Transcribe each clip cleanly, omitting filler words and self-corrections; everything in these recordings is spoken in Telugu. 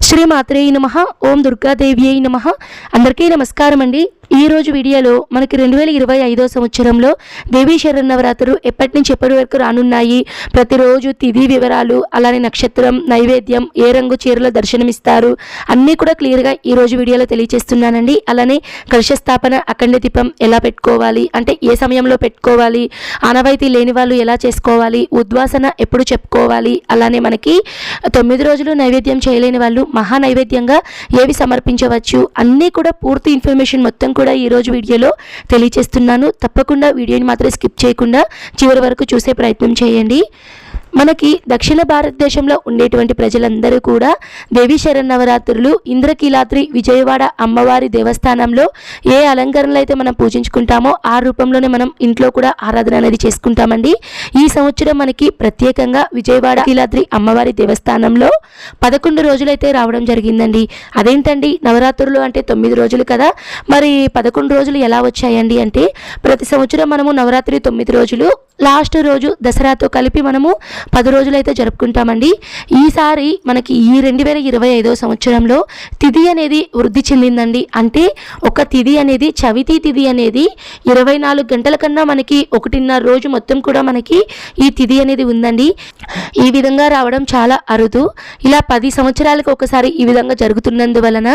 శ్రీమాత్రే నమః. ఓం దుర్గాదేవ్యై నమః. అందరికీ నమస్కారం అండి. ఈ రోజు వీడియోలో మనకి 2025 సంవత్సరంలో దేవీ శరన్నవరాత్రులు ఎప్పటి నుంచి ఎప్పటి వరకు రానున్నాయి, ప్రతిరోజు తిథి వివరాలు, అలానే నక్షత్రం, నైవేద్యం, ఏ రంగు చీరలో దర్శనమిస్తారు అన్నీ కూడా క్లియర్గా ఈ రోజు వీడియోలో తెలియజేస్తున్నానండి. అలానే కలశ స్థాపన, అఖండ దీపం ఎలా పెట్టుకోవాలి, అంటే ఏ సమయంలో పెట్టుకోవాలి, ఆనవాయితీ లేని వాళ్ళు ఎలా చేసుకోవాలి, ఉద్వాసన ఎప్పుడు చెప్పుకోవాలి, అలానే మనకి 9 రోజులు నైవేద్యం చేయలేని వాళ్ళు మహా నైవేద్యంగా ఏవి సమర్పించవచ్చు, అన్నీ కూడా పూర్తి ఇన్ఫర్మేషన్ మొత్తం కూడా ఈ రోజు వీడియోలో తెలియజేస్తున్నాను. తప్పకుండా వీడియోని మాత్రం స్కిప్ చేయకుండా చివరి వరకు చూసే ప్రయత్నం చేయండి. మనకి దక్షిణ భారతదేశంలో ఉండేటువంటి ప్రజలందరూ కూడా దేవీ శరన్నవరాత్రులు ఇంద్రకీలాద్రి విజయవాడ అమ్మవారి దేవస్థానంలో ఏ అలంకరణలు అయితే మనం పూజించుకుంటామో ఆ రూపంలోనే మనం ఇంట్లో కూడా ఆరాధన అనేది చేసుకుంటామండి. ఈ సంవత్సరం మనకి ప్రత్యేకంగా విజయవాడ కీలాద్రి అమ్మవారి దేవస్థానంలో 11 రోజులైతే రావడం జరిగిందండి. అదేంటండి, నవరాత్రులు అంటే 9 రోజులు కదా, మరి 11 రోజులు ఎలా వచ్చాయండి అంటే, ప్రతి సంవత్సరం మనము నవరాత్రి 9 రోజులు, లాస్ట్ రోజు దసరాతో కలిపి మనము 10 రోజులైతే జరుపుకుంటామండి. ఈసారి మనకి ఈ 2025 సంవత్సరంలో తిథి అనేది వృద్ధి చెందిందండి. అంటే ఒక తిథి అనేది, చవితి తిథి అనేది 24 గంటల కన్నా మనకి 1.5 రోజు మొత్తం కూడా మనకి ఈ తిథి అనేది ఉందండి. ఈ విధంగా రావడం చాలా అరుదు. ఇలా 10 సంవత్సరాలకు ఒకసారి ఈ విధంగా జరుగుతున్నందువలన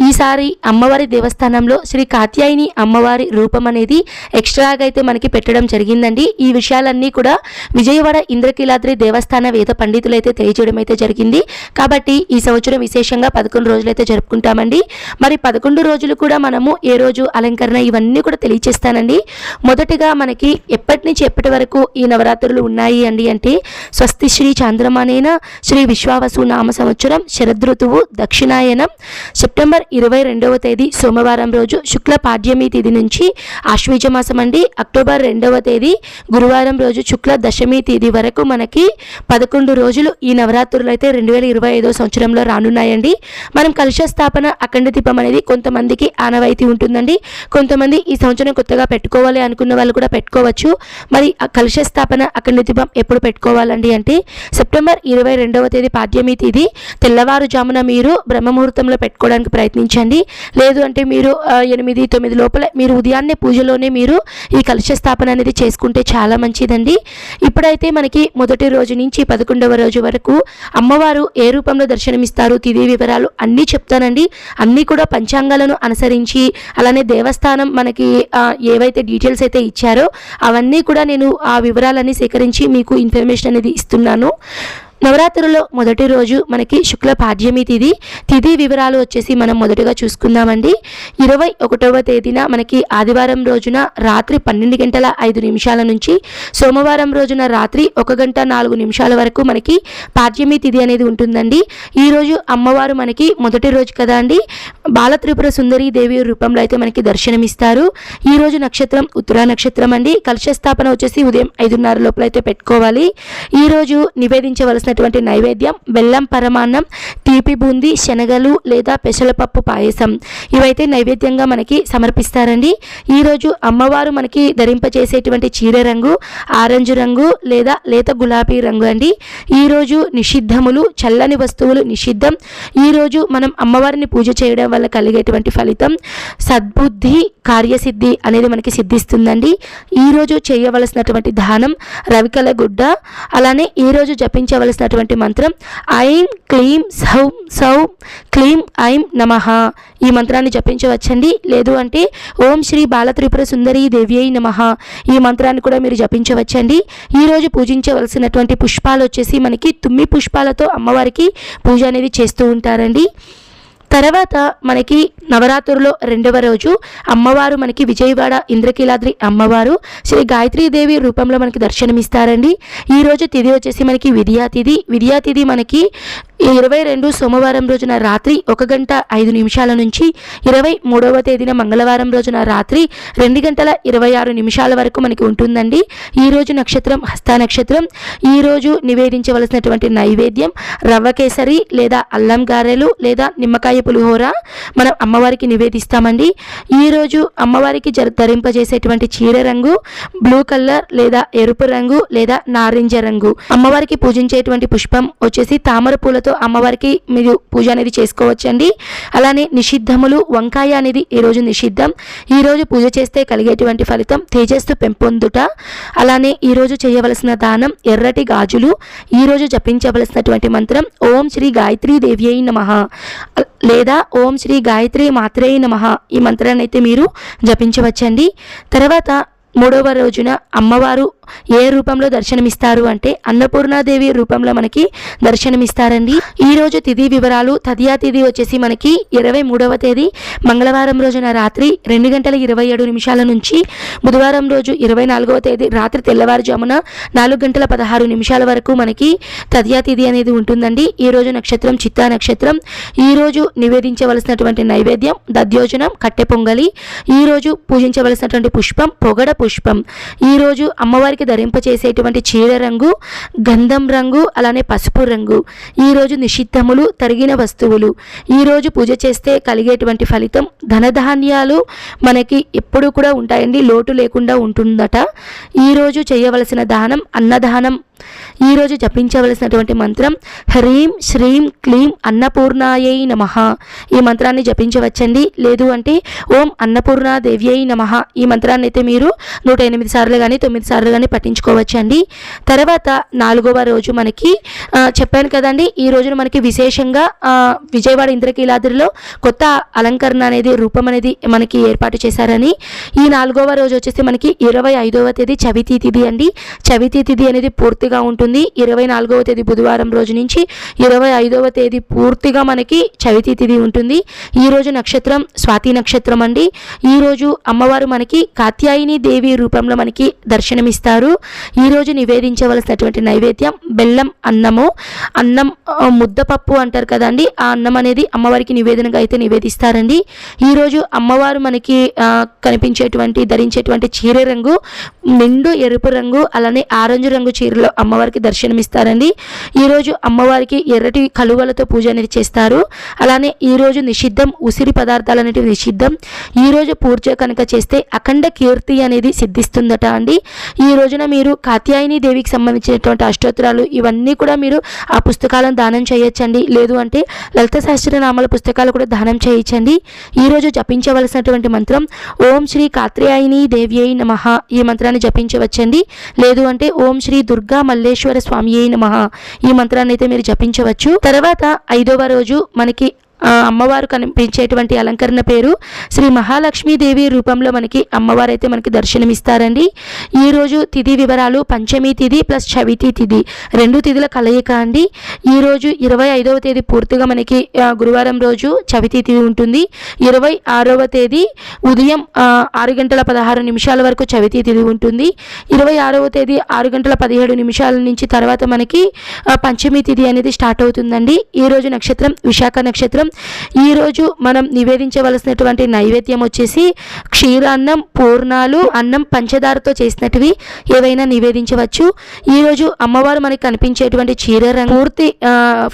ఈసారి అమ్మవారి దేవస్థానంలో శ్రీ కాత్యాయని అమ్మవారి రూపం అనేది ఎక్స్ట్రాగా అయితే మనకి పెట్టడం జరిగిందండి. ఈ విషయాలన్నీ కూడా విజయవాడ ఇంద్రకీలాద్రి దేవస్థాన వేద పండితులు అయితే తెలియజేయడం అయితే జరిగింది. కాబట్టి ఈ సంవత్సరం విశేషంగా 11 రోజులు అయితే జరుపుకుంటామండి. మరి 11 రోజులు కూడా మనము ఏ రోజు అలంకరణ ఇవన్నీ కూడా తెలియచేస్తానండి. మొదటిగా మనకి ఎప్పటి నుంచి ఎప్పటి వరకు ఈ నవరాత్రులు ఉన్నాయి అండి అంటే, స్వస్తి శ్రీ చాంద్రమానేన శ్రీ విశ్వావసు నామ సంవత్సరం శరదృతువు దక్షిణాయనం సెప్టెంబర్ 22వ తేదీ సోమవారం రోజు శుక్ల పాడ్యమి తిథి నుంచి ఆశ్వీజ మాసం అండి, అక్టోబర్ 2వ తేదీ గురువారం రోజు శుక్ల దశమి తేదీ వరకు మనకి 11 రోజులు ఈ నవరాత్రులు అయితే 2025 సంవత్సరంలో రానున్నాయండి. మనం కలశ స్థాపన, అఖండ దీపం అనేది కొంతమందికి ఆనవాయితీ ఉంటుందండి. కొంతమంది ఈ సంవత్సరం కొత్తగా పెట్టుకోవాలి అనుకున్న వాళ్ళు కూడా పెట్టుకోవచ్చు. మరి కలశ స్థాపన, అఖండ దీపం ఎప్పుడు పెట్టుకోవాలండి అంటే, సెప్టెంబర్ 22వ తేదీ పాడ్యమి తేదీ తెల్లవారుజామున మీరు బ్రహ్మముహూర్తంలో పెట్టుకోవడానికి ప్రయత్నించండి. లేదు అంటే మీరు 8-9 లోపల మీరు ఉదయాన్నే పూజలోనే మీరు ఈ కలశ స్థాపన అనేది చేసుకుంటే చాలా మంచిదండి. ఇప్పుడైతే మనకి మొదటి రోజు నుంచి 11వ రోజు వరకు అమ్మవారు ఏ రూపంలో దర్శనమిస్తారు, తిథి వివరాలు అన్నీ చెప్తానండి. అన్నీ కూడా పంచాంగాలను అనుసరించి, అలానే దేవస్థానం మనకి ఏవైతే డీటెయిల్స్ అయితే ఇచ్చారో అవన్నీ కూడా నేను ఆ వివరాలన్నీ సేకరించి మీకు ఇన్ఫర్మేషన్ అనేది ఇస్తున్నాను. నవరాత్రుల్లో మొదటి రోజు మనకి శుక్ల పాడ్యమి తిథి వివరాలు వచ్చేసి మనం మొదటగా చూసుకుందామండి. 21వ తేదీన మనకి ఆదివారం రోజున రాత్రి 12:05 నుంచి సోమవారం రోజున రాత్రి 1:04 వరకు మనకి పాడ్యమి తిథి అనేది ఉంటుందండి. ఈరోజు అమ్మవారు మనకి మొదటి రోజు కదా అండి, బాల త్రిపుర సుందరి దేవి రూపంలో అయితే మనకి దర్శనమిస్తారు. ఈరోజు నక్షత్రం ఉత్తరా నక్షత్రం అండి. కలశ స్థాపన వచ్చేసి ఉదయం 5:30 లోపల అయితే పెట్టుకోవాలి. ఈరోజు నివేదించవలసిన నైవేద్యం బెల్లం పరమాన్నం, తీపి బూందీ, శనగలు లేదా పెసరపప్పు పాయసం, ఇవైతే నైవేద్యంగా మనకి సమర్పిస్తారండి. ఈరోజు అమ్మవారు మనకి ధరింపచేసేటువంటి చీర రంగు ఆరెంజ్ రంగు లేదా లేత గులాబీ రంగు అండి. ఈరోజు నిషిద్ధములు, చల్లని వస్తువులు నిషిద్ధం. ఈరోజు మనం అమ్మవారిని పూజ చేయడం వల్ల కలిగేటువంటి ఫలితం సద్బుద్ధి, కార్యసిద్ధి అనేది మనకి సిద్ధిస్తుందండి. ఈరోజు చేయవలసినటువంటి దానం రవికల గుడ్డ. అలానే ఈరోజు జపించవలసినటువంటి మంత్రం ఐం క్లీం సౌం సౌం క్లీం ఐం నమః. ఈ మంత్రాన్ని జపించవచ్చండి. లేదు అంటే ఓం శ్రీ బాలత్రిపుర సుందరీ దేవ్యై నమః ఈ మంత్రాన్ని కూడా మీరు జపించవచ్చండి. ఈరోజు పూజించవలసినటువంటి పుష్పాలు వచ్చేసి మనకి తుమ్మి పుష్పాలతో అమ్మవారికి పూజ అనేది చేస్తూ ఉంటారండి. తర్వాత మనకి నవరాత్రుల్లో 2వ రోజు అమ్మవారు మనకి విజయవాడ ఇంద్రకీలాద్రి అమ్మవారు శ్రీ గాయత్రీదేవి రూపంలో మనకి దర్శనమిస్తారండి. ఈరోజు తిథి వచ్చేసి మనకి విద్యా తిథి మనకి 22 సోమవారం రోజున రాత్రి 1:05 నుంచి 23వ తేదీన మంగళవారం రోజున రాత్రి 2:26 వరకు మనకి ఉంటుందండి. ఈరోజు నక్షత్రం హస్త నక్షత్రం. ఈరోజు నివేదించవలసినటువంటి నైవేద్యం రవ్వ కేసరి లేదా అల్లం గారెలు లేదా నిమ్మకాయ చింతకాయ పులిహోర మనం అమ్మవారికి నివేదిస్తామండి. ఈరోజు అమ్మవారికి ధరింపజేసేటువంటి చీర రంగు బ్లూ కలర్ లేదా ఎరుపు రంగు లేదా నారింజ రంగు. అమ్మవారికి పూజించేటువంటి పుష్పం వచ్చేసి తామర పూలతో అమ్మవారికి మీరు పూజ అనేది చేసుకోవచ్చండి. అలానే నిషిద్ధములు వంకాయ అనేది ఈరోజు నిషిద్ధం. ఈరోజు పూజ చేస్తే కలిగేటువంటి ఫలితం తేజస్సు పెంపొందుట. అలానే ఈరోజు చేయవలసిన దానం ఎర్రటి గాజులు. ఈరోజు జపించవలసినటువంటి మంత్రం ఓం శ్రీ గాయత్రీ దేవ్యై నమః లేదా ఓం శ్రీ గాయత్రీ మాత్రే నమః. ఈ మంత్రాన్ని అయితే మీరు జపించవచ్చండి. తర్వాత మూడవ రోజున అమ్మవారు ఏ రూపంలో దర్శనమిస్తారు అంటే అన్నపూర్ణాదేవి రూపంలో మనకి దర్శనమిస్తారండి. ఈరోజు తిథి వివరాలు. తదియా తిథి వచ్చేసి మనకి 23వ తేదీ మంగళవారం రోజున రాత్రి 2:27 నుంచి బుధవారం రోజు 24వ తేదీ రాత్రి తెల్లవారుజామున 4:16 వరకు మనకి తదియా తిథి అనేది ఉంటుందండి. ఈరోజు నక్షత్రం చిత్తా నక్షత్రం. ఈరోజు నివేదించవలసినటువంటి నైవేద్యం దధ్యోజనం కట్టె పొంగలి. ఈరోజు పూజించవలసినటువంటి పుష్పం పొగడ పుష్పం. ఈరోజు అమ్మవారికి ధరింపచేసేటువంటి చీర రంగు గంధం రంగు అలానే పసుపు రంగు. ఈరోజు నిషిద్ధములు తరిగిన వస్తువులు. ఈరోజు పూజ చేస్తే కలిగేటువంటి ఫలితం ధనధాన్యాలు మనకి ఎప్పుడు కూడా ఉంటాయండి, లోటు లేకుండా ఉంటుందట. ఈరోజు చేయవలసిన దానం అన్నదానం. ఈరోజు జపించవలసినటువంటి మంత్రం హ్రీం శ్రీం క్లీం అన్నపూర్ణాయై నమః. ఈ మంత్రాన్ని జపించవచ్చండి. లేదు అంటే ఓం అన్నపూర్ణాదేవ్యై నమః. ఈ మంత్రాన్ని అయితే మీరు 108 సార్లు కానీ 9 సార్లు కానీ పఠించుకోవచ్చండి. తర్వాత 4వ రోజు మనకి చెప్పాను కదండి, ఈ రోజున మనకి విశేషంగా విజయవాడ ఇంద్రకీలాద్రిలో కొత్త అలంకరణ అనేది రూపం అనేది మనకి ఏర్పాటు చేశారని. ఈ 4వ రోజు వచ్చేసి మనకి 25వ తేదీ చవితి తిథి అండి. చవితి తిథి అనేది పూర్తిగా ఉంటుంది. 24వ తేదీ బుధవారం రోజు నుంచి 25వ తేదీ పూర్తిగా మనకి చవితి తిథి ఉంటుంది. ఈరోజు నక్షత్రం స్వాతి నక్షత్రం అండి. ఈరోజు అమ్మవారు మనకి కాత్యాయని దేవి రూపంలో మనకి దర్శనమిస్తారు. ఈరోజు నివేదించవలసినటువంటి నైవేద్యం బెల్లం అన్నము. అన్నం ముద్దపప్పు అంటారు కదండి, ఆ అన్నం అనేది అమ్మవారికి నివేదనగా అయితే నివేదిస్తారండి. ఈరోజు అమ్మవారు మనకి కనిపించేటువంటి ధరించేటువంటి చీర రంగు నిండు ఎరుపు రంగు అలానే ఆరెంజ్ రంగు చీరలో అమ్మవారికి దర్శనమిస్తారండి. ఈరోజు అమ్మవారికి ఎర్రటి కలువలతో పూజ అనేది చేస్తారు. అలానే ఈరోజు నిషిద్ధం ఉసిరి పదార్థాలు అనేటివి నిషిద్ధం. ఈరోజు పూజ కనుక చేస్తే అఖండ కీర్తి అనేది సిద్ధిస్తుందట అండి. ఈ రోజున మీరు కాత్యాయని దేవికి సంబంధించినటువంటి అష్టోత్తరాలు ఇవన్నీ కూడా మీరు ఆ పుస్తకాలను దానం చేయొచ్చండి. లేదు అంటే లలిత సహస్రనామాల పుస్తకాలు కూడా దానం చేయొచ్చండి. ఈరోజు జపించవలసినటువంటి మంత్రం ఓం శ్రీ కాత్యాయని దేవ్యై నమః. ఈ మంత్రాన్ని జపించవచ్చండి. లేదు అంటే ఓం శ్రీ దుర్గా మల్లేశ్వర స్వామి నమః. ఈ మంత్రాన్ని అయితే మీరు జపించవచ్చు. తర్వాత 5వ రోజు మనకి అమ్మవారు కనిపించేటువంటి అలంకరణ పేరు శ్రీ మహాలక్ష్మీదేవి రూపంలో మనకి అమ్మవారు అయితే మనకి దర్శనమిస్తారండి. ఈరోజు తిథి వివరాలు పంచమి తిథి ప్లస్ చవితి తిథి 2 తిథుల కలయిక అండి. ఈరోజు 25వ తేదీ పూర్తిగా మనకి గురువారం రోజు చవితి తిథి ఉంటుంది. 26వ తేదీ ఉదయం 6:16 వరకు చవితి తిథి ఉంటుంది. 26వ తేదీ 6:17 నుంచి తర్వాత మనకి పంచమి తిథి అనేది స్టార్ట్ అవుతుందండి. ఈరోజు నక్షత్రం విశాఖ నక్షత్రం. ఈరోజు మనం నివేదించవలసినటువంటి నైవేద్యం వచ్చేసి క్షీరాన్నం పూర్ణాలు అన్నం పంచదారతో చేసినటివి ఏవైనా నివేదించవచ్చు. ఈరోజు అమ్మవారు మనకి కనిపించేటువంటి చీర రంగు పూర్తి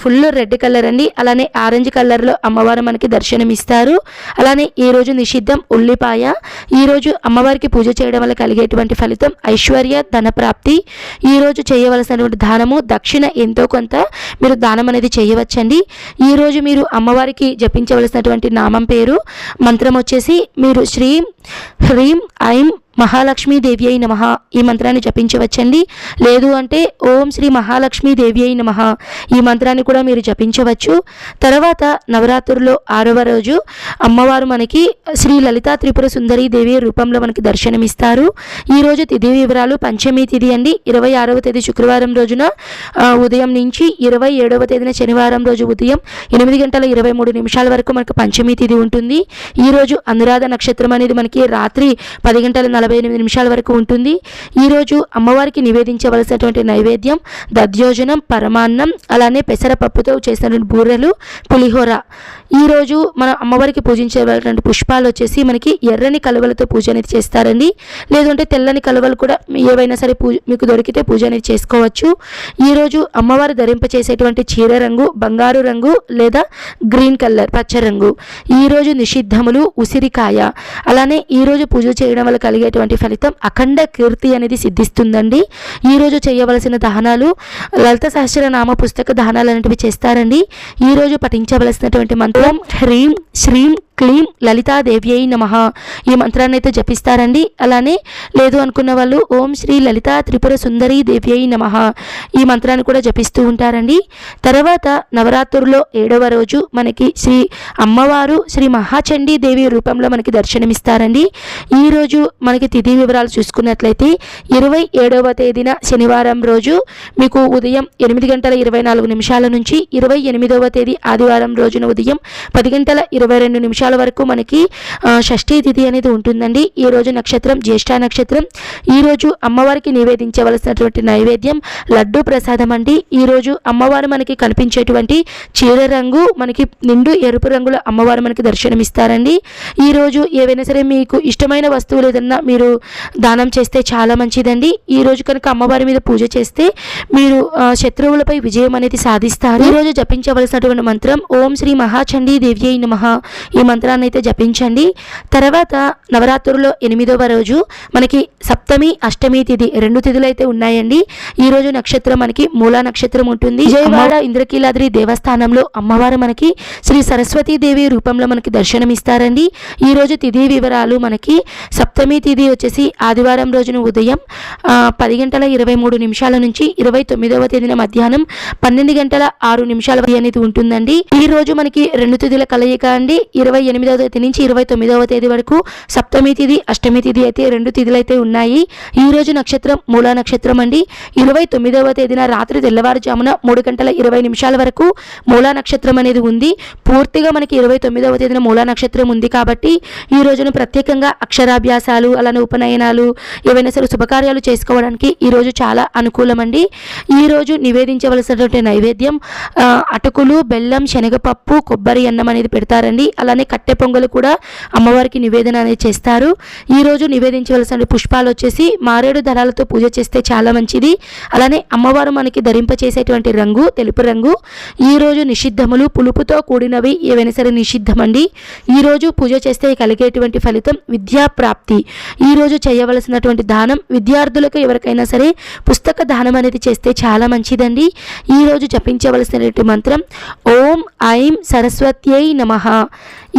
ఫుల్ రెడ్ కలర్ అండి. అలానే ఆరెంజ్ కలర్లో అమ్మవారు మనకి దర్శనమిస్తారు. అలానే ఈరోజు నిషిద్ధం ఉల్లిపాయ. ఈరోజు అమ్మవారికి పూజ చేయడం వల్ల కలిగేటువంటి ఫలితం ఐశ్వర్య ధనప్రాప్తి. ఈరోజు చేయవలసినటువంటి దానము దక్షిణ ఎంతో కొంత మీరు దానం అనేది చేయవచ్చండి. ఈరోజు మీరు అమ్మవారికి జపించవలసినటువంటి నామం పేరు మంత్రం వచ్చేసి మీరు శ్రీం హ్రీం ఐం మహాలక్ష్మీదేవి అయి నమః. ఈ మంత్రాన్ని జపించవచ్చండి. లేదు అంటే ఓం శ్రీ మహాలక్ష్మీదేవి అయి నమః. ఈ మంత్రాన్ని కూడా మీరు జపించవచ్చు. తర్వాత నవరాత్రుల్లో 6వ రోజు అమ్మవారు మనకి శ్రీ లలితా త్రిపుర సుందరీ దేవి రూపంలో మనకి దర్శనమిస్తారు. ఈరోజు తిథి వివరాలు పంచమి తిథి అండి. 26వ తేదీ శుక్రవారం రోజున ఉదయం నుంచి 27వ తేదీన శనివారం రోజు ఉదయం 8:23 వరకు మనకి పంచమి తిథి ఉంటుంది. ఈరోజు అనురాధ నక్షత్రం అనేది మనకి రాత్రి 10:40 48 నిమిషాల వరకు ఉంటుంది. ఈరోజు అమ్మవారికి నివేదించవలసినటువంటి నైవేద్యం దధ్యోజనం, పరమాన్నం, అలానే పెసరపప్పుతో చేసిన బూరెలు, పులిహోర. ఈరోజు మన అమ్మవారికి పూజించేటువంటి పుష్పాలు వచ్చేసి మనకి ఎర్రని కలువలతో పూజ అనేది చేస్తారండి. లేదంటే తెల్లని కలువలు కూడా ఏవైనా సరే మీకు దొరికితే పూజ అనేది చేసుకోవచ్చు. ఈరోజు అమ్మవారు ధరింపచేసేటువంటి చీర రంగు బంగారు రంగు లేదా గ్రీన్ కలర్, పచ్చ రంగు. ఈరోజు నిషిద్ధములు ఉసిరికాయ. అలానే ఈరోజు పూజ చేయడం వల్ల కలిగేటువంటి ఫలితం అఖండ కీర్తి అనేది సిద్ధిస్తుందండి. ఈరోజు చేయవలసిన దహనాలు లలిత సహస్రనామ పుస్తక దహనాలు అనేటివి చేస్తారండి. ఈరోజు పఠించవలసినటువంటి మంత్రం హ్రీం శ్రీం క్లీం లలితాదేవ్యై నమః. ఈ మంత్రాన్ని అయితే జపిస్తారండి. అలానే లేదు అనుకున్న వాళ్ళు ఓం శ్రీ లలితా త్రిపుర సుందరీ దేవ్యై నమః ఈ మంత్రాన్ని కూడా జపిస్తూ ఉంటారండి. తర్వాత నవరాత్రుల్లో 7వ రోజు మనకి శ్రీ అమ్మవారు శ్రీ మహాచండీ దేవి రూపంలో మనకి దర్శనమిస్తారండి. ఈరోజు మనకి తిథి వివరాలు చూసుకున్నట్లయితే 27వ తేదీన శనివారం రోజు మీకు ఉదయం 8:24 నుంచి 28వ తేదీ ఆదివారం రోజున ఉదయం 10:22 వరకు మనకి షష్ఠీ తిథి అనేది ఉంటుందండి. ఈ రోజు నక్షత్రం జ్యేష్ఠ నక్షత్రం. ఈరోజు అమ్మవారికి నివేదించవలసినటువంటి నైవేద్యం లడ్డు ప్రసాదం అండి. ఈరోజు అమ్మవారు మనకి కనిపించేటువంటి చీర రంగు మనకి నిండు ఎరుపు రంగులో అమ్మవారు మనకి దర్శనమిస్తారండి. ఈరోజు ఏవైనా సరే మీకు ఇష్టమైన వస్తువులు ఏదన్నా మీరు దానం చేస్తే చాలా మంచిదండి. ఈరోజు కనుక అమ్మవారి మీద పూజ చేస్తే మీరు శత్రువులపై విజయం అనేది సాధిస్తారు. ఈరోజు జపించవలసినటువంటి మంత్రం ఓం శ్రీ మహాచండీ దేవ్యై నమః ఈ మంత్రాన్ని అయితే జపించండి. తర్వాత నవరాత్రుల్లో 8వ రోజు మనకి సప్తమి అష్టమి తిథి 2 తిథులు అయితే ఉన్నాయండి. ఈ రోజు నక్షత్రం మనకి మూలా నక్షత్రం ఉంటుంది. విజయవాడ ఇంద్రకీలాద్రి దేవస్థానంలో అమ్మవారు మనకి శ్రీ సరస్వతీదేవి రూపంలో మనకి దర్శనమిస్తారండి. ఈ రోజు తిథి వివరాలు మనకి సప్తమి తిథి వచ్చేసి ఆదివారం రోజున ఉదయం 10:23 నుంచి 29వ తేదీన మధ్యాహ్నం 12:06 అనేది ఉంటుందండి. ఈ రోజు మనకి 2 తిథుల కలయిక అండి. 28వ తేదీ నుంచి 29వ తేదీ వరకు సప్తమి తిథి అష్టమి తిథి అయితే 2 తిథులు అయితే ఉన్నాయి. ఈ రోజు నక్షత్రం మూలా నక్షత్రం అండి. 29వ తేదీన రాత్రి తెల్లవారుజామున 3:20 వరకు మూలా నక్షత్రం అనేది ఉంది. పూర్తిగా మనకి 29వ తేదీన మూలా నక్షత్రం ఉంది కాబట్టి ఈ రోజున ప్రత్యేకంగా అక్షరాభ్యాసాలు అలానే ఉపనయనాలు ఏవైనా సరే శుభకార్యాలు చేసుకోవడానికి ఈ రోజు చాలా అనుకూలం అండి. ఈ రోజు నివేదించవలసినటువంటి నైవేద్యం అటుకులు, బెల్లం, శనగపప్పు, కొబ్బరి అన్నం అనేది పెడతారండి. అలానే కట్టె పొంగలు కూడా అమ్మవారికి నివేదన అనేది చేస్తారు. ఈరోజు నివేదించవలసిన పుష్పాలు వచ్చేసి మారేడు దళాలతో పూజ చేస్తే చాలా మంచిది. అలానే అమ్మవారు మనకి ధరింపచేసేటువంటి రంగు తెలుపు రంగు. ఈరోజు నిషిద్ధములు పులుపుతో కూడినవి ఏవైనా సరే నిషిద్ధమండి. ఈరోజు పూజ చేస్తే కలిగేటువంటి ఫలితం విద్యా ప్రాప్తి. ఈరోజు చేయవలసినటువంటి దానం విద్యార్థులకు ఎవరికైనా సరే పుస్తక దానం అనేది చేస్తే చాలా మంచిదండి. ఈరోజు జపించవలసినటువంటి మంత్రం ఓం ఐం సరస్వత్యై నమః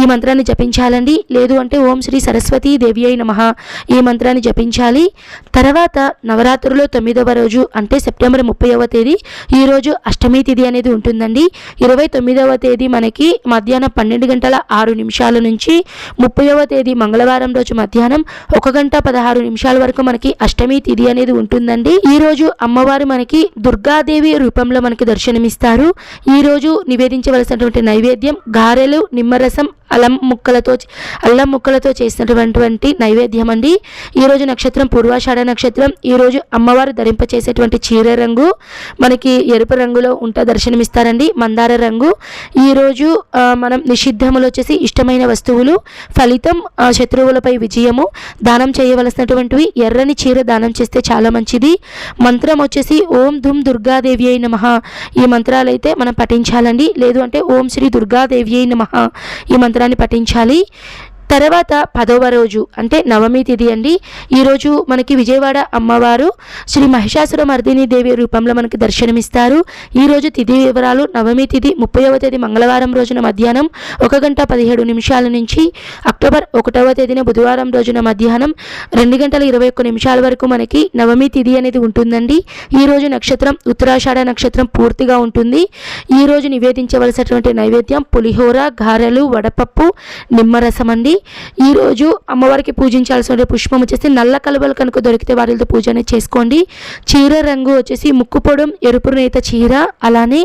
ఈ మంత్రాన్ని జపించాలండి. లేదు అంటే ఓం శ్రీ సరస్వతీ దేవ్యై నమః ఈ మంత్రాన్ని జపించాలి. తర్వాత నవరాత్రుల్లో 9వ రోజు అంటే సెప్టెంబర్ 30వ తేదీ ఈరోజు అష్టమి తిథి అనేది ఉంటుందండి. 29వ తేదీ మనకి మధ్యాహ్నం 12:06 నుంచి 30వ తేదీ మంగళవారం రోజు మధ్యాహ్నం 1:16 వరకు మనకి అష్టమి తిథి అనేది ఉంటుందండి. ఈరోజు అమ్మవారు మనకి దుర్గాదేవి రూపంలో మనకి దర్శనమిస్తారు. ఈరోజు నివేదించవలసినటువంటి నైవేద్యం గారెలు, నిమ్మరసం, అల్లం ముక్కలతో చేసినటువంటి నైవేద్యం అండి. ఈరోజు నక్షత్రం పూర్వాషాఢ నక్షత్రం. ఈరోజు అమ్మవారు ధరింపచేసేటువంటి చీర రంగు మనకి ఎరుపు రంగులో దర్శనమిస్తారండి, మందార రంగు. ఈరోజు మనం నిషిద్ధములు వచ్చేసి ఇష్టమైన వస్తువులు, ఫలితం శత్రువులపై విజయము. దానం చేయవలసినటువంటివి ఎర్రని చీర దానం చేస్తే చాలా మంచిది. మంత్రం వచ్చేసి ఓం ధుమ్ దుర్గాదేవ్యై నమః ఈ మంత్రాలు అయితే మనం పఠించాలండి. లేదు అంటే ఓం శ్రీ దుర్గాదేవ్యై నమః ఈ మంత్రాన్ని పఠించాలి. తర్వాత 10వ రోజు అంటే నవమి తిథి అండి. ఈరోజు మనకి విజయవాడ అమ్మవారు శ్రీ మహిషాసుర మర్దిని దేవి రూపంలో మనకి దర్శనమిస్తారు. ఈరోజు తిథి వివరాలు నవమి తిథి 30వ తేదీ మంగళవారం రోజున మధ్యాహ్నం 1:17 నుంచి అక్టోబర్ 1వ తేదీన బుధవారం రోజున మధ్యాహ్నం 2:21 వరకు మనకి నవమి తిథి అనేది ఉంటుందండి. ఈరోజు నక్షత్రం ఉత్తరాషాఢ నక్షత్రం పూర్తిగా ఉంటుంది. ఈరోజు నివేదించవలసినటువంటి నైవేద్యం పులిహోర, గారెలు, వడపప్పు, నిమ్మరసం అండి. ఈరోజు అమ్మవారికి పూజించాల్సిన పుష్పం వచ్చేసి నల్ల కలువలు కనుక దొరికితే వాటితో పూజ అనేది చేసుకోండి. చీర రంగు వచ్చేసి ముక్కు పొడం ఎరుపు నేత చీర, అలానే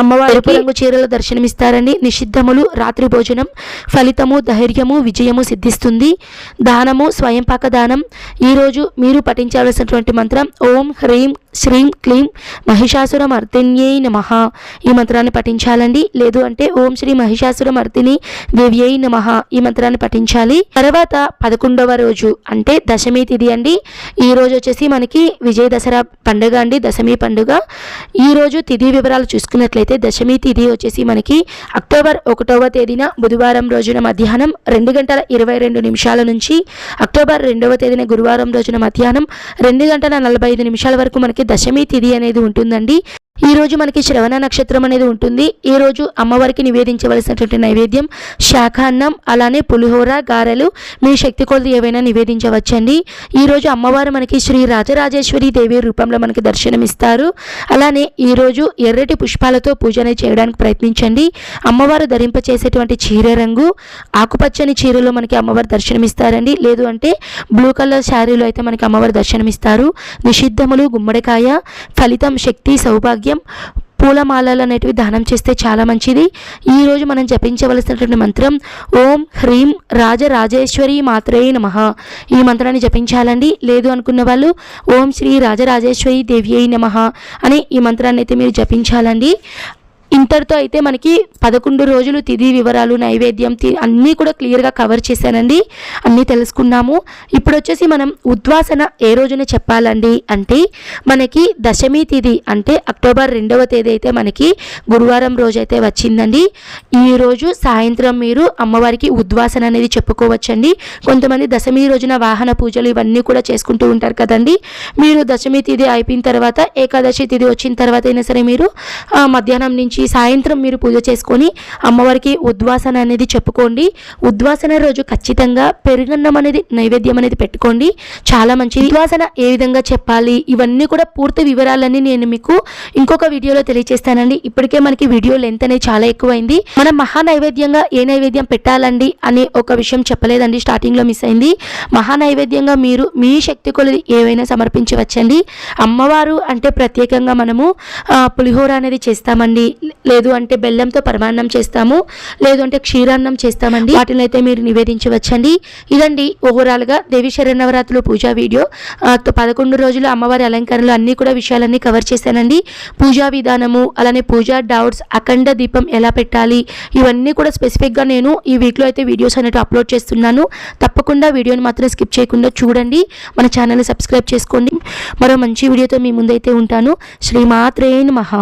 అమ్మవారి ఎరుపు రంగు చీరలో దర్శనమిస్తారండి. నిషిద్ధములు రాత్రి భోజనం, ఫలితము ధైర్యము విజయము సిద్ధిస్తుంది. దానము స్వయంపాక దానం. ఈరోజు మీరు పఠించవలసినటువంటి మంత్రం ఓం హ్రీం శ్రీం క్లీం మహిషాసుర మర్దిన్యై నమః. ఈ మంత్రాన్ని పఠించాలండి. లేదు అంటే ఓం శ్రీ మహిషాసుర మర్దిని దేవ్యై నమః ఈ మంత్రాన్ని పఠించాలి. తర్వాత 11వ రోజు అంటే దశమి తిథి అండి. ఈ రోజు వచ్చేసి మనకి విజయ దసరా పండుగ అండి, దశమి పండుగ. ఈ రోజు తిథి వివరాలు చూసుకున్నట్లయితే దశమి తిథి వచ్చేసి మనకి అక్టోబర్ 1వ తేదీన బుధవారం రోజున మధ్యాహ్నం 2:22 నుంచి అక్టోబర్ 2వ తేదీన గురువారం రోజున మధ్యాహ్నం 2:45 వరకు మనకి దశమి తిథి అనేది ఉంటుందండి. ఈ రోజు మనకి శ్రవణ నక్షత్రం అనేది ఉంటుంది. ఈ రోజు అమ్మవారికి నివేదించవలసినటువంటి నైవేద్యం శాఖాన్నం, అలానే పులిహోర, గారెలు, మీ శక్తి కొలది ఏవైనా నివేదించవచ్చండి. ఈ రోజు అమ్మవారు మనకి శ్రీ రాజరాజేశ్వరి దేవి రూపంలో మనకి దర్శనమిస్తారు. అలానే ఈ రోజు ఎర్రటి పుష్పాలతో పూజ అనేది చేయడానికి ప్రయత్నించండి. అమ్మవారు ధరింపచేసేటువంటి చీర రంగు ఆకుపచ్చని చీరలో మనకి అమ్మవారు దర్శనమిస్తారండి. లేదు అంటే బ్లూ కలర్ శారీలో అయితే మనకి అమ్మవారు దర్శనమిస్తారు. నిషిద్ధములు గుమ్మడికాయ, ఫలితం శక్తి సౌభాగ్యం, పూలమాలలు అనేటివి దానం చేస్తే చాలా మంచిది. ఈరోజు మనం జపించవలసినటువంటి మంత్రం ఓం హ్రీం రాజరాజేశ్వరి మాత్రే నమః ఈ మంత్రాన్ని జపించాలండి. లేదు అనుకున్న వాళ్ళు ఓం శ్రీ రాజరాజేశ్వరి దేవ్యై నమః అని ఈ మంత్రాన్ని అయితే మీరు జపించాలండి. ఇంతటితో అయితే మనకి 11 రోజులు తిథి వివరాలు, నైవేద్యం అన్నీ కూడా క్లియర్గా కవర్ చేశానండి. అన్నీ తెలుసుకున్నాము. ఇప్పుడు వచ్చేసి మనం ఉద్వాసన ఏ రోజున చెప్పాలండి అంటే మనకి దశమి తిథి అంటే అక్టోబర్ 2వ తేదీ అయితే మనకి గురువారం రోజు అయితే వచ్చిందండి. ఈరోజు సాయంత్రం మీరు అమ్మవారికి ఉద్వాసన అనేది చెప్పుకోవచ్చండి. కొంతమంది దశమి రోజున వాహన పూజలు ఇవన్నీ కూడా చేసుకుంటూ ఉంటారు కదండి. మీరు దశమి తిథి అయిపోయిన తర్వాత ఏకాదశి తిథి వచ్చిన తర్వాత అయినా సరే మీరు మధ్యాహ్నం నుంచి సాయంత్రం మీరు పూజ చేసుకొని అమ్మవారికి ఉద్వాసన అనేది చెప్పుకోండి. ఉద్వాసన రోజు ఖచ్చితంగా పెరుగన్నం అనేది నైవేద్యం అనేది పెట్టుకోండి, చాలా మంచిది. ఉద్వాసన ఏ విధంగా చెప్పాలి ఇవన్నీ కూడా పూర్తి వివరాలన్నీ నేను మీకు ఇంకొక వీడియోలో తెలియజేస్తానండి. ఇప్పటికే మనకి వీడియో లెంత్ అనేది చాలా ఎక్కువైంది. మనం మహా నైవేద్యంగా ఏ నైవేద్యం పెట్టాలండి అనే ఒక విషయం చెప్పలేదండి, స్టార్టింగ్లో మిస్ అయింది. మహా నైవేద్యంగా మీరు మీ శక్తి కొలది ఏవైనా సమర్పించవచ్చండి. అమ్మవారు అంటే ప్రత్యేకంగా మనము పులిహోర అనేది చేస్తామండి. లేదు అంటే బెల్లంతో పరమాన్నం చేస్తాము, లేదు అంటే క్షీరాన్నం చేస్తామండి. వాటిని అయితే మీరు నివేదించవచ్చండి. ఇదండి ఓవరాల్గా దేవి శరన్నవరాత్రులు పూజా వీడియో. 11 రోజులు అమ్మవారి అలంకరణలు అన్నీ కూడా విషయాలన్నీ కవర్ చేశానండి. పూజా విధానము, అలానే పూజా డౌట్స్, అఖండ దీపం ఎలా పెట్టాలి ఇవన్నీ కూడా స్పెసిఫిక్గా నేను ఈ వీక్లో అయితే వీడియోస్ అనేవి అప్లోడ్ చేస్తున్నాను. తప్పకుండా వీడియోని మాత్రం స్కిప్ చేయకుండా చూడండి. మన ఛానల్ని సబ్స్క్రైబ్ చేసుకోండి. మరో మంచి వీడియోతో మీ ముందైతే ఉంటాను. శ్రీమాత్రే నమః.